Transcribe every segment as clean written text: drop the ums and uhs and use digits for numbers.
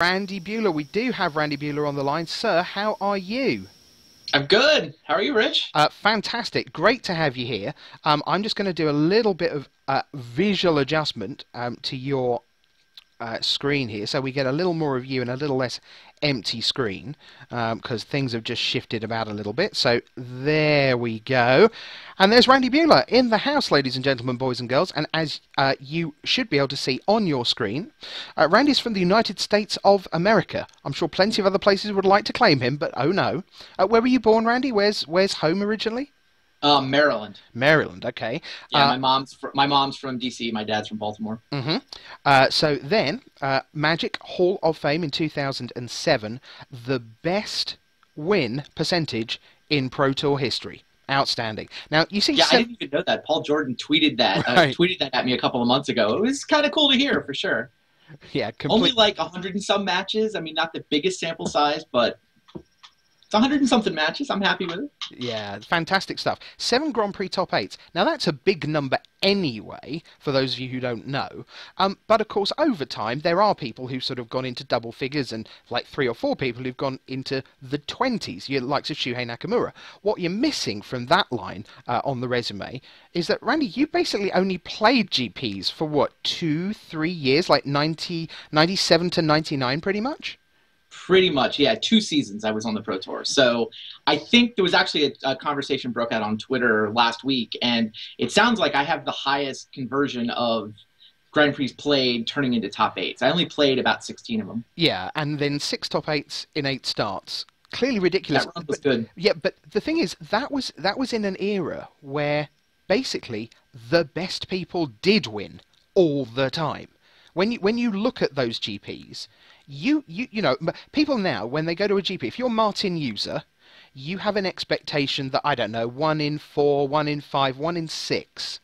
Randy Buehler. We do have Randy Buehler on the line. Sir, how are you? I'm good. How are you, Rich? Fantastic. Great to have you here. I'm just going to do a little bit of visual adjustment to your screen here, so we get a little more of you and a little less empty screen, because things have just shifted about a little bit. So there we go. And there's Randy Buehler in the house, ladies and gentlemen, boys and girls. And as you should be able to see on your screen, Randy's from the United States of America. I'm sure plenty of other places would like to claim him, but oh no. Where were you born, Randy? Where's home originally? Maryland. Maryland, okay. Yeah, my mom's from DC. My dad's from Baltimore. So then, Magic Hall of Fame in 2007, the best win percentage in Pro Tour history. Outstanding. Now you see, Yeah, I didn't even know that. Paul Jordan tweeted that. Right. Tweeted that at me a couple of months ago. It was kind of cool to hear, for sure. Yeah, Only like 100 and some matches. I mean, not the biggest sample size, but it's 100 and something matches. I'm happy with it. Yeah, fantastic stuff. 7 Grand Prix top 8s. Now that's a big number anyway, for those of you who don't know. But of course, over time, there are people who've sort of gone into double figures, and like 3 or 4 people who've gone into the 20s, you likes of Shuhei Nakamura. What you're missing from that line on the resume is that, Randy, you basically only played GPs for what, 2-3 years, like 97 to 99 pretty much? Pretty much, yeah. 2 seasons I was on the Pro Tour. So I think there was actually a conversation broke out on Twitter last week, and it sounds like I have the highest conversion of Grand Prix played turning into top 8s. I only played about 16 of them. Yeah, and then 6 top 8s in 8 starts. Clearly ridiculous. That run was good. Yeah, but the thing is, that was in an era where basically the best people did win all the time. When you look at those GPs, you know, people now, when they go to a GP, if you're Martin User, you have an expectation that, I don't know, 1 in 4, 1 in 5, 1 in 6,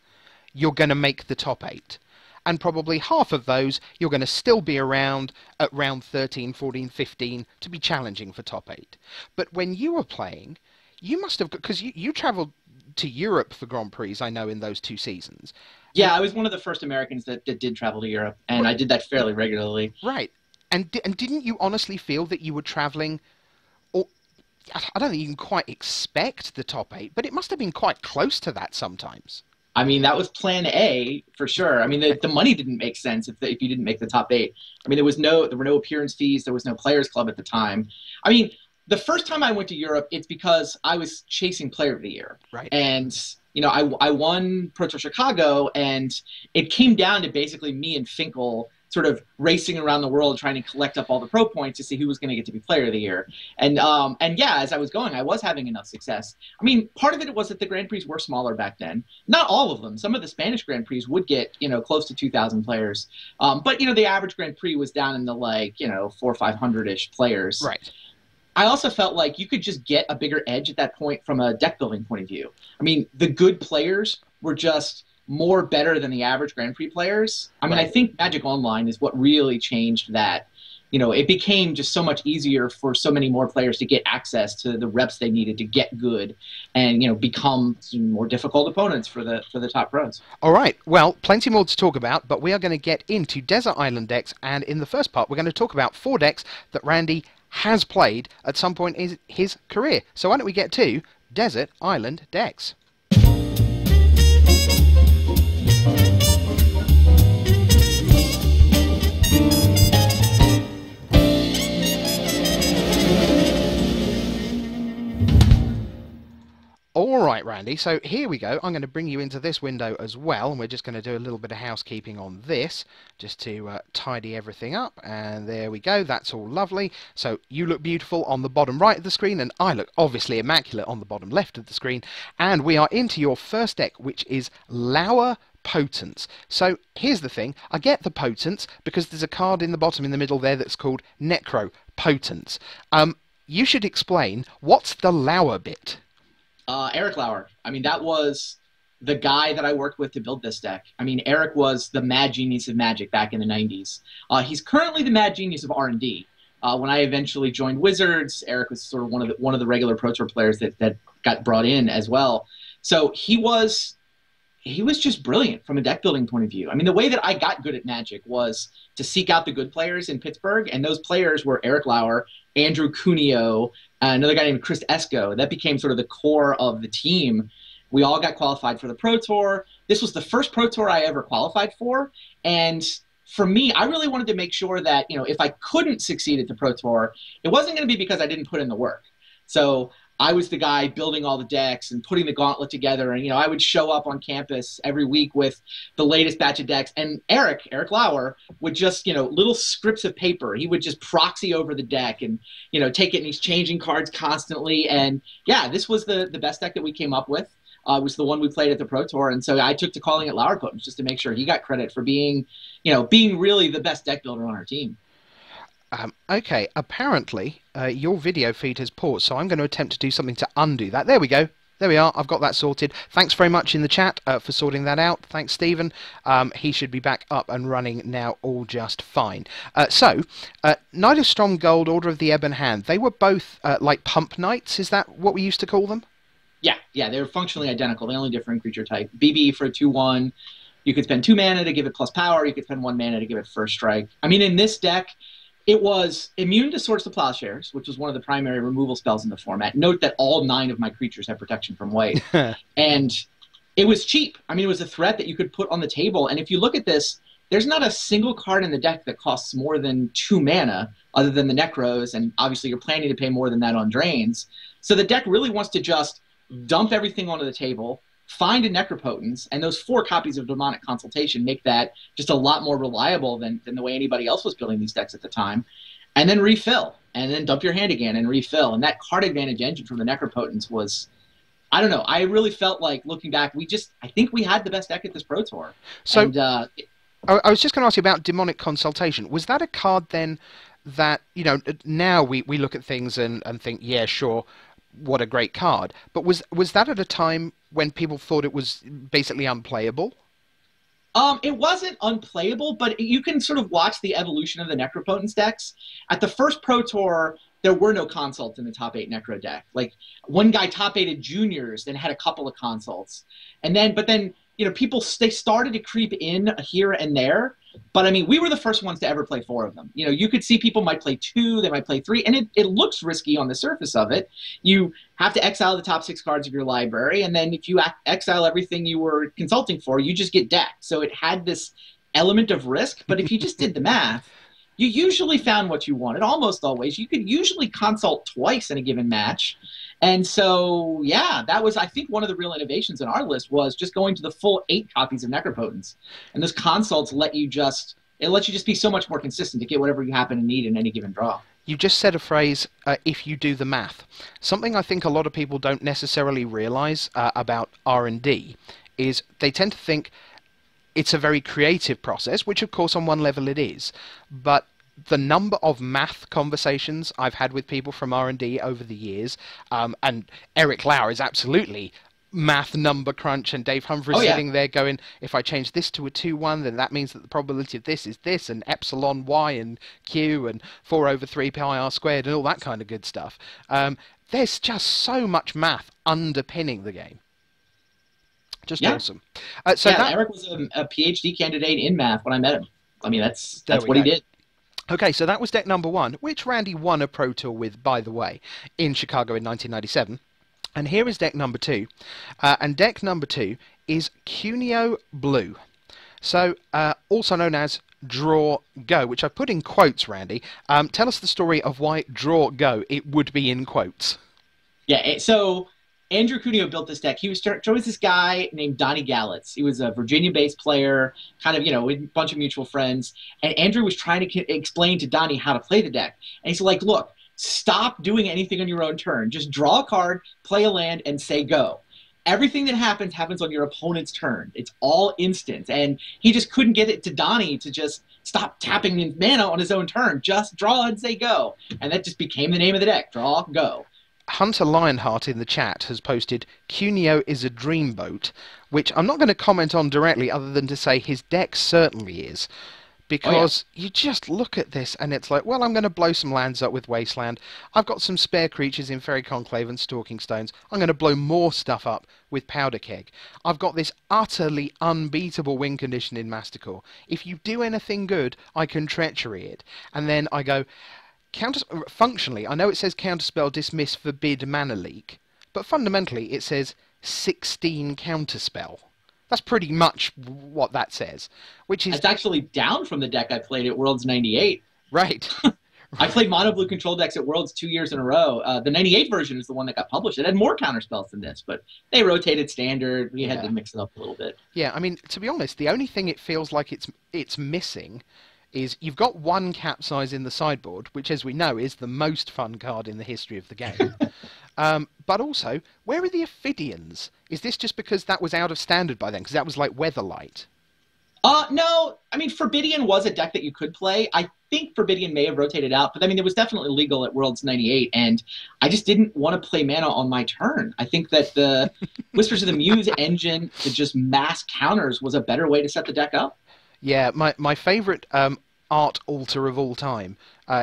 you're going to make the top 8. And probably half of those, you're going to still be around at round 13, 14, 15 to be challenging for top 8. But when you were playing, you must have, because you travelled to Europe for Grand Prix, I know, in those 2 seasons. Yeah, I was one of the first Americans that did travel to Europe, and I did that fairly regularly. Right. And didn't you honestly feel that you were travelling, or I don't think you can quite expect the top 8, but it must have been quite close to that sometimes. I mean, that was plan A for sure. I mean, the money didn't make sense if you didn't make the top 8. I mean, there were no appearance fees. There was no players club at the time. I mean, the first time I went to Europe, it's because I was chasing Player of the Year. Right. And, you know, I won Pro Tour Chicago, and it came down to basically me and Finkel sort of racing around the world trying to collect up all the pro points to see who was going to get to be Player of the Year. And yeah, as I was going, I was having enough success. I mean, part of it was that the Grand Prix were smaller back then. Not all of them. Some of the Spanish Grand Prix would get, you know, close to 2,000 players. But, you know, the average Grand Prix was down in the, like, you know, 400 or 500-ish players. Right. I also felt like you could just get a bigger edge at that point from a deck building point of view. I mean, the good players were just more better than the average Grand Prix players. I mean, I think Magic Online is what really changed that. You know, it became just so much easier for so many more players to get access to the reps they needed to get good and, you know, become more difficult opponents for the top pros. All right. Well, plenty more to talk about, but we are going to get into Desert Island decks, and in the first part, we're going to talk about 4 decks that Randy has played at some point in his career. So why don't we get to Desert Island decks? All right, Randy, so here we go. I'm going to bring you into this window as well, and we're just going to do a little bit of housekeeping on this, just to tidy everything up, and there we go. That's all lovely. So you look beautiful on the bottom right of the screen, and I look obviously immaculate on the bottom left of the screen, and we are into your first deck, which is Lauer Potence. So here's the thing, I get the Potence because there's a card in the bottom in the middle there that's called Necro Potence. You should explain, what's the Lauer bit? Eric Lauer. I mean, that was the guy that I worked with to build this deck. I mean, Eric was the mad genius of Magic back in the 90s. He's currently the mad genius of R&D. When I eventually joined Wizards, Eric was sort of one of the regular Pro Tour players that got brought in as well. So he was he was just brilliant from a deck building point of view. I mean, the way that I got good at Magic was to seek out the good players in Pittsburgh, and those players were Eric Lauer, Andrew Cuneo, another guy named Chris Esco. That became sort of the core of the team. We all got qualified for the Pro Tour. This was the first Pro Tour I ever qualified for, and for me, I really wanted to make sure that, if I couldn't succeed at the Pro Tour, it wasn't going to be because I didn't put in the work. So I was the guy building all the decks and putting the gauntlet together. And, I would show up on campus every week with the latest batch of decks. And Eric Lauer would just, little scripts of paper. He would just proxy over the deck and, take it, and he's changing cards constantly. And yeah, this was the best deck that we came up with. It was the one we played at the Pro Tour. And so I took to calling it Lauer Potence just to make sure he got credit for being really the best deck builder on our team. Okay, apparently your video feed has paused, so I'm going to attempt to do something to undo that. There we go. There we are. I've got that sorted. Thanks very much in the chat for sorting that out. Thanks, Stephen. He should be back up and running now, all just fine. Knight of Strong Gold, Order of the Ebon Hand, they were both like pump knights. Is that what we used to call them? Yeah, they were functionally identical. The only different creature type. BB for a 2/1. You could spend 2 mana to give it plus power. You could spend 1 mana to give it first strike. I mean, in this deck, it was immune to Swords to Plowshares, which was one of the primary removal spells in the format. Note that all 9 of my creatures have protection from white. And it was cheap. I mean, it was a threat that you could put on the table. And if you look at this, there's not a single card in the deck that costs more than 2 mana, other than the Necros. And obviously, you're planning to pay more than that on drains. So the deck really wants to just dump everything onto the table, find a Necropotence, and those 4 copies of Demonic Consultation make that just a lot more reliable than the way anybody else was building these decks at the time. And then refill, and then dump your hand again and refill. And that card advantage engine from the Necropotence was, I don't know, I really felt like, looking back, I think we had the best deck at this Pro Tour. So, and, I was just going to ask you about Demonic Consultation. Was that a card then that, now we look at things and think, yeah, sure, what a great card. But was that at a time when people thought it was basically unplayable? It wasn't unplayable, but you can sort of watch the evolution of the Necropotence decks. At the first Pro Tour, there were no consults in the top 8 Necro deck. Like, one guy top 8'd juniors, then had a couple of consults. But then, people, they started to creep in here and there. But, I mean, we were the first ones to ever play 4 of them. You could see people might play 2, they might play 3, and it looks risky on the surface of it. You have to exile the top 6 cards of your library, and then if you exile everything you were consulting for, you just get decked. So it had this element of risk, but if you just did the math, you usually found what you wanted, almost always. You could usually consult twice in a given match. And so, yeah, that was, I think, one of the real innovations in our list was just going to the full 8 copies of Necropotence. And those consults let you just be so much more consistent to get whatever you happen to need in any given draw. You just said a phrase, if you do the math. Something I think a lot of people don't necessarily realize about R&D is they tend to think it's a very creative process, which of course on one level it is, but the number of math conversations I've had with people from R&D over the years, and Eric Lauer is absolutely math number crunch, and Dave Humphries sitting there going, if I change this to a 2/1, then that means that the probability of this is this, and epsilon y and q, and 4/3 pi r squared, and all that kind of good stuff. There's just so much math underpinning the game. Just awesome. Eric was a PhD candidate in math when I met him. I mean, that's what he did. Okay, so that was deck number 1, which Randy won a Pro Tour with, by the way, in Chicago in 1997. And here is deck number 2. And deck number 2 is Cuneo Blue. So, also known as Draw Go, which I put in quotes, Randy. Tell us the story of why Draw Go, it would be in quotes. Yeah, so Andrew Cuneo built this deck. He was this guy named Donnie Gallitz. He was a Virginia-based player, kind of, with a bunch of mutual friends. And Andrew was trying to explain to Donnie how to play the deck. And he's like, look, stop doing anything on your own turn. Just draw a card, play a land, and say go. Everything that happens on your opponent's turn. It's all instant. And he just couldn't get it to Donnie to just stop tapping in mana on his own turn. Just draw and say go. And that just became the name of the deck. Draw, go. Hunter Lionheart in the chat has posted, Cuneo is a dreamboat, which I'm not going to comment on directly other than to say his deck certainly is. Oh yeah. because you just look at this and it's like, well, I'm going to blow some lands up with Wasteland. I've got some spare creatures in Fairy Conclave and Stalking Stones. I'm going to blow more stuff up with Powder Keg. I've got this utterly unbeatable win condition in Mastercore. If you do anything good, I can treachery it. And then I go, functionally, I know it says Counterspell, Dismiss, Forbid, Mana Leak, but fundamentally it says 16 Counterspell. That's pretty much what that says, which is It's actually down from the deck I played at Worlds '98. right. I played mono blue control decks at Worlds 2 years in a row. The '98 version is the one that got published. It had more counter spells than this, but they rotated standard. We had to mix it up a little bit. Yeah, I mean, to be honest, the only thing it feels like it's missing is you've got one capsize in the sideboard, which, as we know, is the most fun card in the history of the game. But also, where are the Ophidians? Is this just because that was out of standard by then? Because that was like Weatherlight. No, I mean, Forbidian was a deck that you could play. I think Forbidian may have rotated out, but I mean, it was definitely legal at Worlds '98, and I just didn't want to play mana on my turn. I think that the Whispers of the Muse engine to just mass counters was a better way to set the deck up. Yeah, my favourite art altar of all time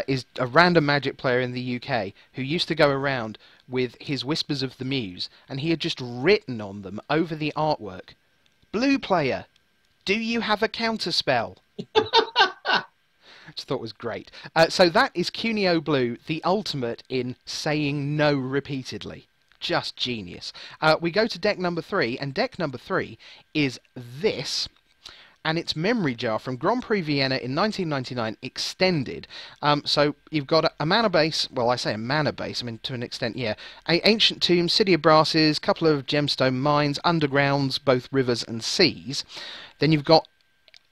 is a random Magic player in the UK who used to go around with his Whispers of the Muse, and he had just written on them over the artwork, "Blue player, do you have a counterspell?" Which I thought was great. So that is Cuneo Blue, the ultimate in saying no repeatedly. Just genius. We go to deck number 3, and deck number 3 is this, and it's Memory Jar from Grand Prix Vienna in 1999, extended. So you've got a mana base, well, I say a mana base, I mean, to an extent, yeah. Ancient Tombs, City of Brasses, couple of gemstone mines, undergrounds, both rivers and seas. Then you've got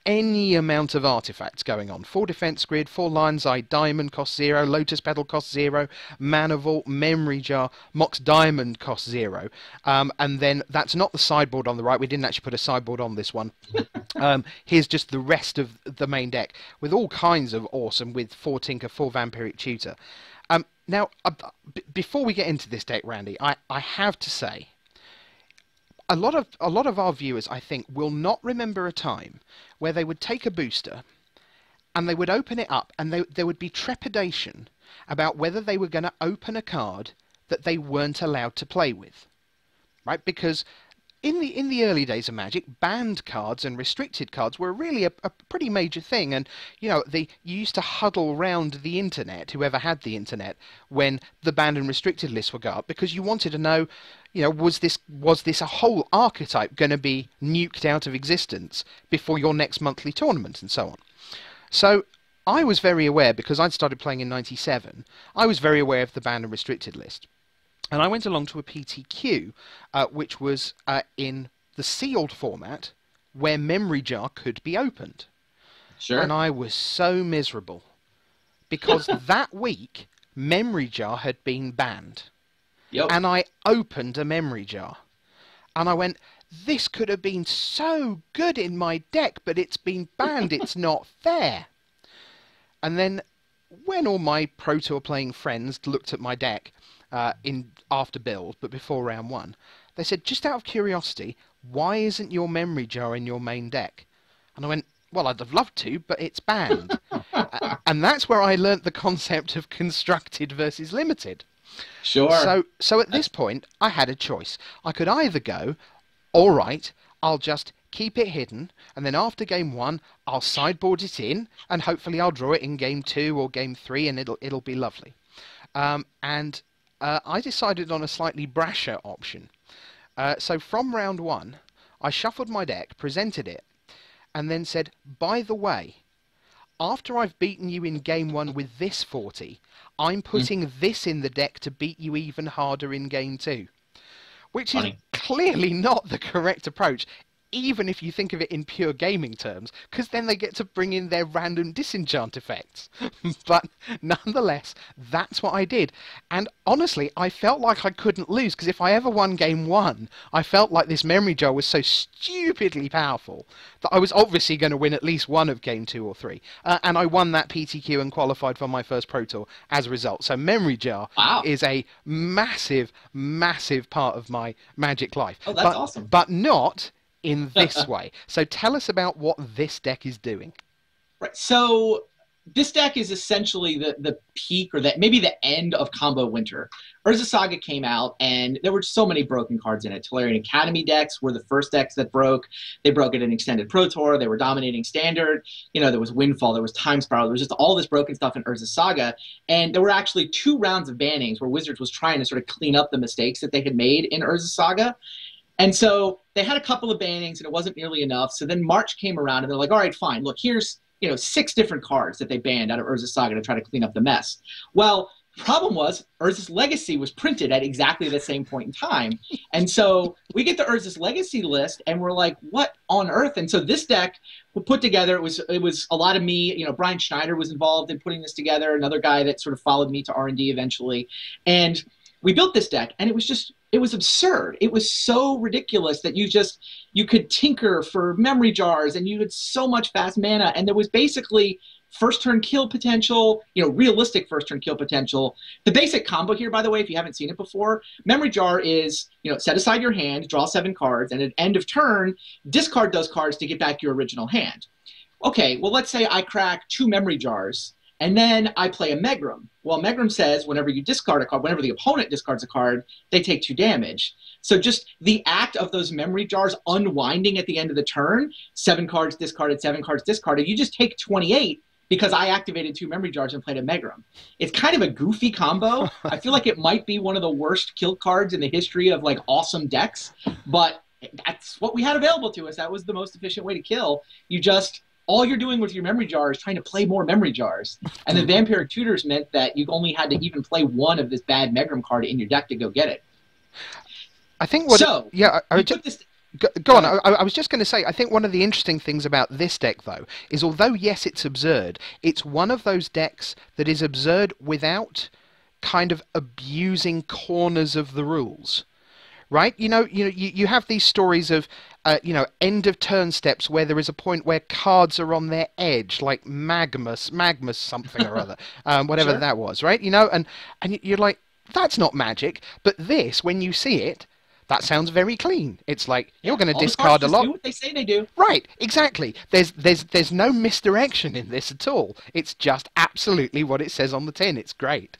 any amount of artifacts going on. 4 defense grid, 4 Lion's Eye Diamond cost 0, Lotus Petal cost 0, Mana Vault, Memory Jar, Mox Diamond cost 0. And then that's not the sideboard on the right. We didn't actually put a sideboard on this one. Here's just the rest of the main deck with all kinds of awesome, with 4 Tinker, 4 Vampiric Tutor. Now, before we get into this deck, Randy, I have to say, a lot of our viewers, I think, will not remember a time where they would take a booster and they would open it up and there would be trepidation about whether they were going to open a card that they weren't allowed to play with, right? Because in the early days of Magic, banned cards and restricted cards were really a pretty major thing, and you used to huddle round the internet, whoever had the internet, when the banned and restricted lists would go up, because you wanted to know, was this a whole archetype going to be nuked out of existence before your next monthly tournament, and so on. So I was very aware, because I'd started playing in '97. I was very aware of the banned and restricted list. And I went along to a PTQ, which was in the sealed format, where Memory Jar could be opened. Sure. And I was so miserable, because that week, Memory Jar had been banned. Yep. And I opened a Memory Jar. And I went, this could have been so good in my deck, but it's been banned. It's not fair. And then, when all my Pro Tour playing friends looked at my deck, after build, but before round 1, they said, just out of curiosity, why isn't your Memory Jar in your main deck? And I went, well, I'd have loved to, but it's banned. And that's where I learnt the concept of constructed versus limited. Sure. So at this point, I had a choice. I could either go, all right, I'll just keep it hidden, and then after game 1, I'll sideboard it in, and hopefully I'll draw it in game 2 or game 3, and it'll be lovely. I decided on a slightly brasher option. So from round 1, I shuffled my deck, presented it, and then said, by the way, after I've beaten you in game 1 with this 40, I'm putting this in the deck to beat you even harder in game 2. Which is clearly not the correct approach, even if you think of it in pure gaming terms, because then they get to bring in their random disenchant effects. But nonetheless, that's what I did. And honestly, I felt like I couldn't lose, because if I ever won game 1, I felt like this Memory Jar was so stupidly powerful that I was obviously going to win at least one of game 2 or 3. And I won that PTQ and qualified for my first Pro Tour as a result. So Memory Jar is a massive, massive part of my Magic life. Oh, that's awesome. But not in this way. So tell us about what this deck is doing. Right. So this deck is essentially the peak or that maybe the end of combo winter. Urza Saga came out and there were so many broken cards in it. Tolarian Academy decks were the first decks that broke. They broke it in Extended Pro Tour. They were dominating Standard. You know, there was Windfall, there was Time Spiral, there was just all this broken stuff in Urza Saga. And there were actually 2 rounds of bannings where Wizards was trying to sort of clean up the mistakes that they had made in Urza Saga. And so they had a couple of bannings and it wasn't nearly enough. So then March came around and they're like, all right, fine. Look, here's 6 different cards that they banned out of Urza Saga to try to clean up the mess. Well, the problem was Urza's Legacy was printed at exactly the same point in time. And so we get the Urza's Legacy list and we're like, what on earth? And so this deck we put together, it was a lot of me, Brian Schneider was involved in putting this together, another guy that sort of followed me to R&D eventually. And we built this deck and it was absurd. It was so ridiculous that you could tinker for memory jars and you had so much fast mana. And there was basically first turn kill potential, realistic first turn kill potential. The basic combo here, by the way, if you haven't seen it before, memory jar is, set aside your hand, draw 7 cards, and at end of turn, discard those cards to get back your original hand. Okay, well, let's say I crack 2 memory jars and then I play a Megrim. Well, Megrim says whenever you discard a card, whenever the opponent discards a card, they take 2 damage. So just the act of those memory jars unwinding at the end of the turn, 7 cards discarded, 7 cards discarded, you just take 28 because I activated 2 memory jars and played a Megrim. It's kind of a goofy combo. I feel like it might be one of the worst kill cards in the history of awesome decks, but that's what we had available to us. That was the most efficient way to kill. All you're doing with your memory jar is trying to play more memory jars. And the Vampiric Tutors meant that you only had to even play 1 of this bad Megrim card in your deck to go get it. I think Go on. I was just going to say, I think one of the interesting things about this deck, though, is although, yes, it's absurd, it's one of those decks that is absurd without kind of abusing corners of the rules. Right? You have these stories of, end of turn steps where there is a point where cards are on their edge, like Magmus something or other, whatever Sure. that was, right? And you're like, that's not Magic. But this, when you see it, that sounds very clean. It's like, you're going to discard a lot. Do what they say they do. Right, exactly. There's no misdirection in this at all. It's just absolutely what it says on the tin. It's great.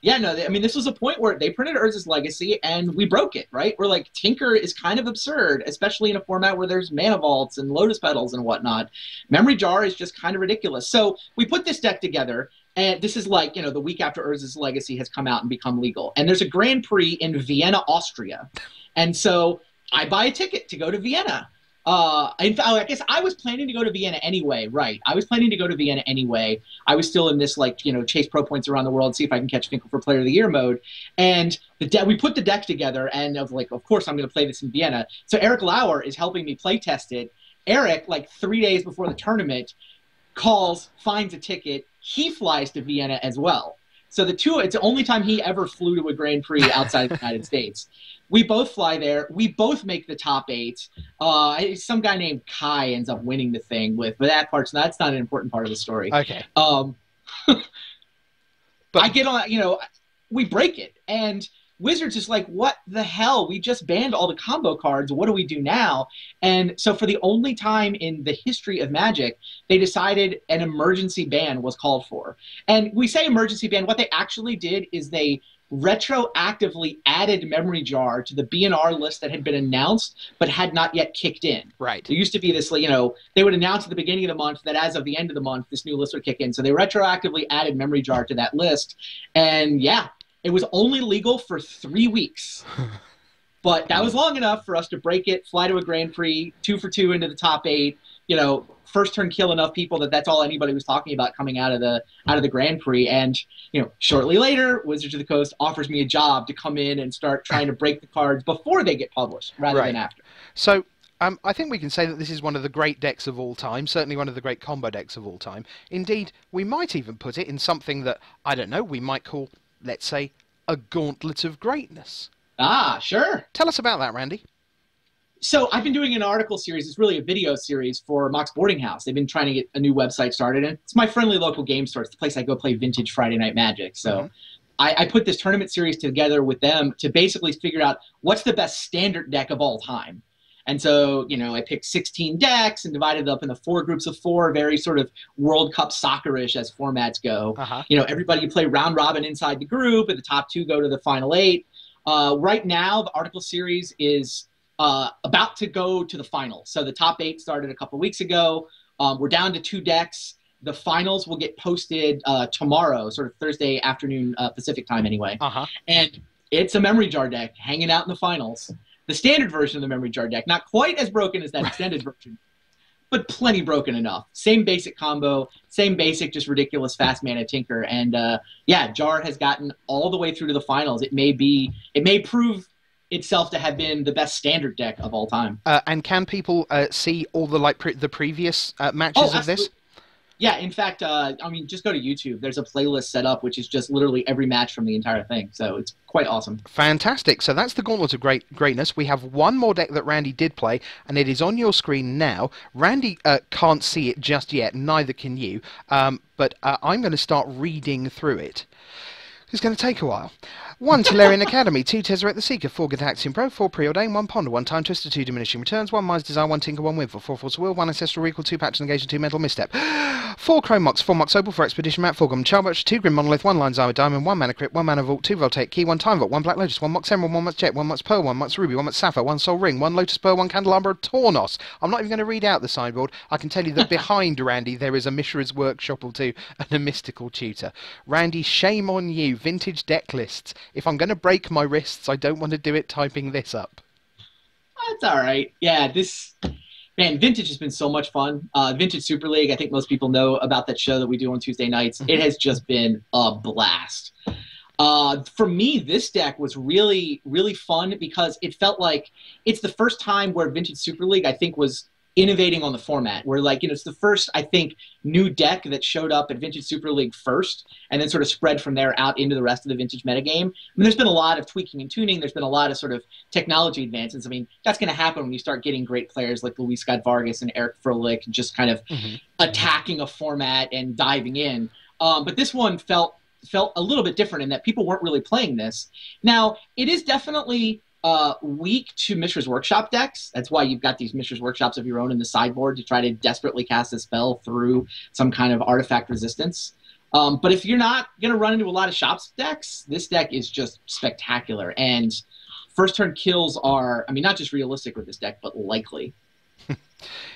Yeah, no, this was a point where they printed Urza's Legacy and we broke it, right? We're like, Tinker is kind of absurd, especially in a format where there's Mana Vaults and Lotus Petals and whatnot. Memory Jar is just kind of ridiculous. So we put this deck together, and this is the week after Urza's Legacy has come out and become legal. And there's a Grand Prix in Vienna, Austria. And so I buy a ticket to go to Vienna. In fact, I guess I was planning to go to Vienna anyway, right? I was planning to go to Vienna anyway. I was still in this, chase pro points around the world, see if I can catch Finkel for Player of the Year mode. And we put the deck together, and I was like, of course I'm going to play this in Vienna. So Eric Lauer is helping me play test it. Eric, 3 days before the tournament, calls, finds a ticket. He flies to Vienna as well. So it's the only time he ever flew to a Grand Prix outside of the United States. We both fly there. We both make the top 8. Some guy named Kai ends up winning the thing but that's not an important part of the story. Okay. But I get on, we break it. And Wizards is like, what the hell? We just banned all the combo cards. What do we do now? And so for the only time in the history of Magic, they decided an emergency ban was called for. And we say emergency ban. What they actually did is they retroactively added Memory Jar to the BNR list that had been announced but had not yet kicked in. Right. There used to be this, they would announce at the beginning of the month that as of the end of the month, this new list would kick in. So they retroactively added Memory Jar to that list. And yeah, it was only legal for 3 weeks. But that was long enough for us to break it, fly to a Grand Prix, 2 for 2 into the top 8, first turn kill enough people that's all anybody was talking about coming out of the Grand Prix. And shortly later, Wizards of the Coast offers me a job to come in and start trying to break the cards before they get published rather than after. So I think we can say that this is one of the great decks of all time, certainly one of the great combo decks of all time. Indeed, we might even put it in something that, I don't know, we might call, let's say, a gauntlet of greatness. Ah, sure. Tell us about that, Randy. So I've been doing an article series. It's really a video series for Mox Boarding House. They've been trying to get a new website started, and it's my friendly local game store. It's the place I go play vintage Friday Night Magic. So I put this tournament series together with them to basically figure out what's the best standard deck of all time. And so, you know, I picked 16 decks and divided it up into 4 groups of 4, very sort of World Cup soccer-ish as formats go. Uh-huh. You know, everybody play round robin inside the group, and the top 2 go to the final 8. Right now, the article series is about to go to the finals. So the top 8 started a couple weeks ago. We're down to 2 decks. The finals will get posted tomorrow, sort of Thursday afternoon Pacific time anyway. Uh-huh. And it's a memory jar deck hanging out in the finals. The standard version of the memory jar deck, not quite as broken as that extended version, but plenty broken enough. Same basic combo, same basic, just ridiculous fast mana tinker. And yeah, Jar has gotten all the way through to the finals. It may prove itself to have been the best standard deck of all time. And can people see all the the previous matches of this? Yeah, in fact, I mean, just go to YouTube. There's a playlist set up, which is just literally every match from the entire thing. So it's quite awesome. Fantastic. So that's the Gauntlet of Greatness. We have one more deck that Randy did play, and it is on your screen now. Randy can't see it just yet, neither can you. But I'm going to start reading through it. It's going to take a while. 1 Tolarian Academy, 2 Tezzeret the Seeker, 4 Githaxian Pro, 4 Preordain, 1 Ponder, 1 Time Twister, 2 Diminishing Returns, 1 Mine's Desire, 1 Tinker, 1 Windfall, 4 Force of Will, 1 Ancestral Recall, 2 Patch Negation, 2 Mental Misstep, 4 Chrome Mox, 4 Mox Opal, 4 Expedition Map, 4 Goblin Charbutch, 2 Grim Monolith, 1 Lion's Eye with Diamond, 1 Mana Crypt, 1 Mana Vault, 2 Voltaic Key, 1 Time Vault, 1 Black Lotus, 1 Mox Emerald, 1 Mox Jet, 1 Mox Pearl, 1 Mox Ruby, 1 Mox Sapphire, 1 Soul Ring, 1 Lotus Pearl, 1 Candelabra of Tornos. I'm not even going to read out the sideboard. I can tell you that behind Randy there is a Mishra's Workshop or 2 and a Mystical Tutor. Randy, shame on you. Vintage deck lists. If I'm going to break my wrists, I don't want to do it typing this up. That's all right. Yeah, man, Vintage has been so much fun. Vintage Super League, I think most people know about that show that we do on Tuesday nights. It has just been a blast. For me, this deck was really, really fun because it felt like it's the first time where Vintage Super League, I think, was innovating on the format. Where, like, you know, it's the first, I think, new deck that showed up at Vintage Super League first and then sort of spread from there out into the rest of the Vintage metagame. I mean, there's been a lot of tweaking and tuning. There's been a lot of sort of technology advances. I mean, that's going to happen when you start getting great players like Luis Scott Vargas and Eric Froelich just kind of attacking a format and diving in. But this one felt a little bit different in that people weren't really playing this. Now, it is definitely weak to Mishra's Workshop decks. That's why you've got these Mishra's Workshops of your own in the sideboard to try to desperately cast a spell through some kind of artifact resistance. But if you're not going to run into a lot of Shops decks, this deck is just spectacular. And first turn kills are, I mean, not just realistic with this deck, but likely.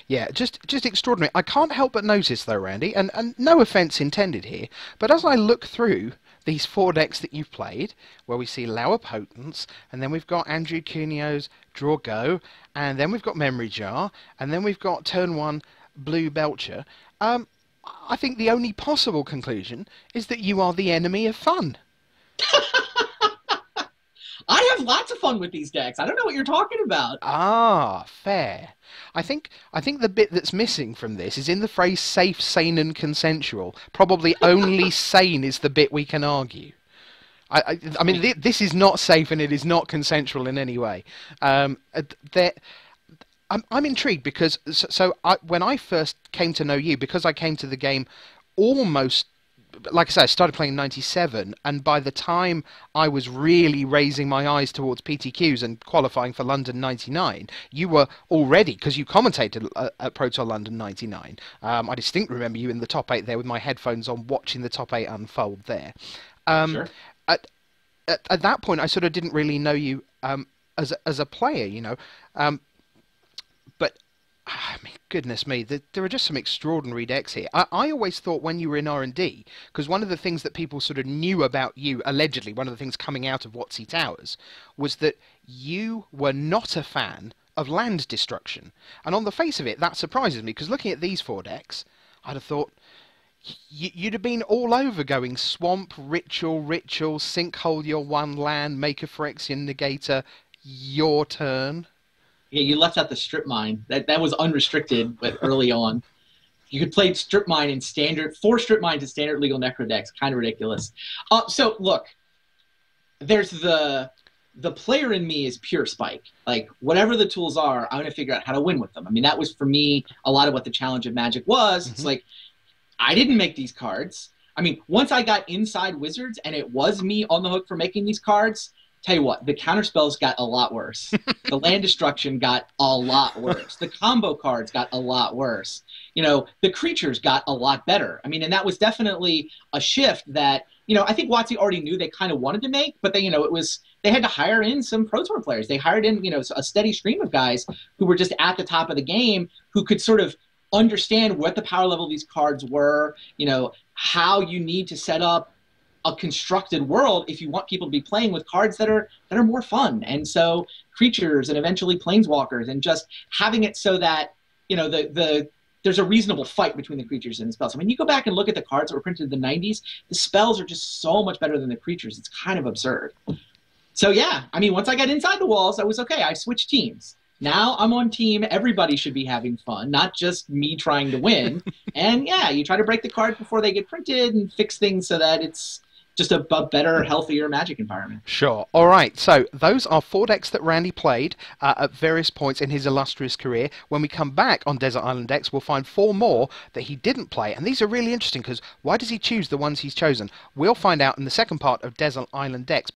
Yeah, just extraordinary. I can't help but notice, though, Randy, and no offence intended here, but as I look through these 4 decks that you've played, where we see Lower Potence, and then we've got Andrew Cunio's Draw Go, and then we've got Memory Jar, and then we've got Turn 1 Blue Belcher, I think the only possible conclusion is that you are the enemy of fun. I have lots of fun with these decks. I don't know what you're talking about. Ah, fair. I think the bit that's missing from this is in the phrase safe, sane and consensual. Probably only sane is the bit we can argue. I mean, this is not safe and it is not consensual in any way. I'm intrigued because when I first came to know you, because I came to the game almost, like I said, I started playing in '97, and by the time I was really raising my eyes towards PTQs and qualifying for London '99, you were already, because you commentated at Pro Tour London '99. I distinctly remember you in the top 8 there with my headphones on, watching the top 8 unfold there. Sure. At that point, I sort of didn't really know you as a player, you know. But I mean, goodness me, there are just some extraordinary decks here. I always thought when you were in R&D, because one of the things that people sort of knew about you, allegedly, one of the things coming out of WotC Towers, was that you were not a fan of land destruction. And on the face of it, that surprises me, because looking at these 4 decks, I'd have thought you'd have been all over going Swamp, Ritual, Sinkhole your 1 land, make a Phyrexian Negator, your turn. Yeah, you left out the Strip Mine. That was unrestricted, but early on. You could play Strip Mine in standard, 4 Strip Mines in standard legal Necro decks. Kind of ridiculous. So, look, there's the player in me is pure spike. Like, whatever the tools are, I'm going to figure out how to win with them. I mean, that was, for me, a lot of what the challenge of Magic was. It's like, I didn't make these cards. I mean, once I got inside Wizards and it was me on the hook for making these cards, tell you what, the counter spells got a lot worse. The land destruction got a lot worse. The combo cards got a lot worse. The creatures got a lot better. I mean, and that was definitely a shift that, I think WotC already knew they kind of wanted to make, but then, they had to hire in some Pro Tour players. They hired in, a steady stream of guys who were just at the top of the game, who could sort of understand what the power level of these cards were, how you need to set up a constructed world if you want people to be playing with cards that are more fun. And so creatures and eventually planeswalkers, and just having it so that there's a reasonable fight between the creatures and the spells. I mean, you go back and look at the cards that were printed in the 90s, the spells are just so much better than the creatures. It's kind of absurd. So yeah, I mean, once I got inside the walls, I was okay. I switched teams. Now I'm on team. Everybody should be having fun, not just me trying to win. And yeah, you try to break the cards before they get printed and fix things so that it's just a better, healthier Magic environment. Sure. All right. So those are 4 decks that Randy played at various points in his illustrious career. When we come back on Desert Island decks, we'll find 4 more that he didn't play. And these are really interesting because why does he choose the ones he's chosen? We'll find out in the second part of Desert Island decks.